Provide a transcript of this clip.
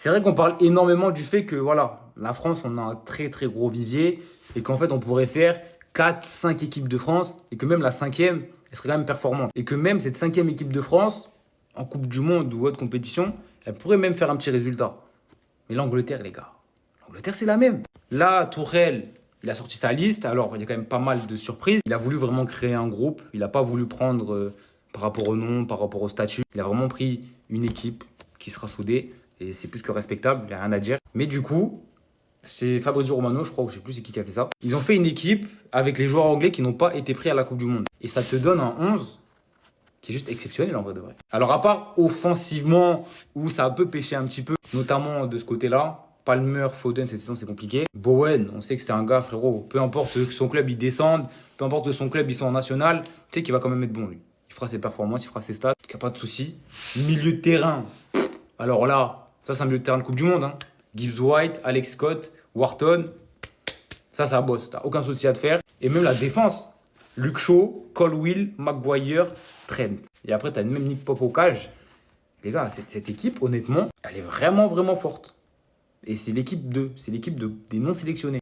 C'est vrai qu'on parle énormément du fait que voilà, la France, on a un très très gros vivier et qu'en fait, on pourrait faire 4, 5 équipes de France et que même la cinquième, elle serait quand même performante. Et que même cette cinquième équipe de France, en Coupe du Monde ou autre compétition, elle pourrait même faire un petit résultat. Mais l'Angleterre, les gars, l'Angleterre, c'est la même. Là, Tourelle, il a sorti sa liste. Alors, il y a quand même pas mal de surprises. Il a voulu vraiment créer un groupe. Il n'a pas voulu prendre par rapport au nom, par rapport au statut. Il a vraiment pris une équipe qui sera soudée. Et c'est plus que respectable, il n'y a rien à dire. Mais du coup, c'est Fabrizio Romano, je crois, ou je sais plus c'est qui a fait ça. Ils ont fait une équipe avec les joueurs anglais qui n'ont pas été pris à la Coupe du Monde. Et ça te donne un 11 qui est juste exceptionnel en vrai de vrai. Alors à part offensivement, où ça a un peu pêché un petit peu, notamment de ce côté-là, Palmer, Foden, cette saison c'est compliqué. Bowen, on sait que c'est un gars, frérot, peu importe que son club il descende, peu importe que son club il soit en national, tu sais qu'il va quand même être bon lui. Il fera ses performances, il fera ses stats, il n'y a pas de souci. Milieu de terrain, alors là, ça c'est un milieu de terrain de Coupe du Monde. Hein. Gibbs White, Alex Scott, Wharton, ça bosse, t'as aucun souci à te faire. Et même la défense, Luke Shaw, Colwill, Maguire, Trent. Et après, t'as même Nick Pope au cage. Les gars, cette équipe, honnêtement, elle est vraiment, vraiment forte. Et c'est l'équipe des non sélectionnés.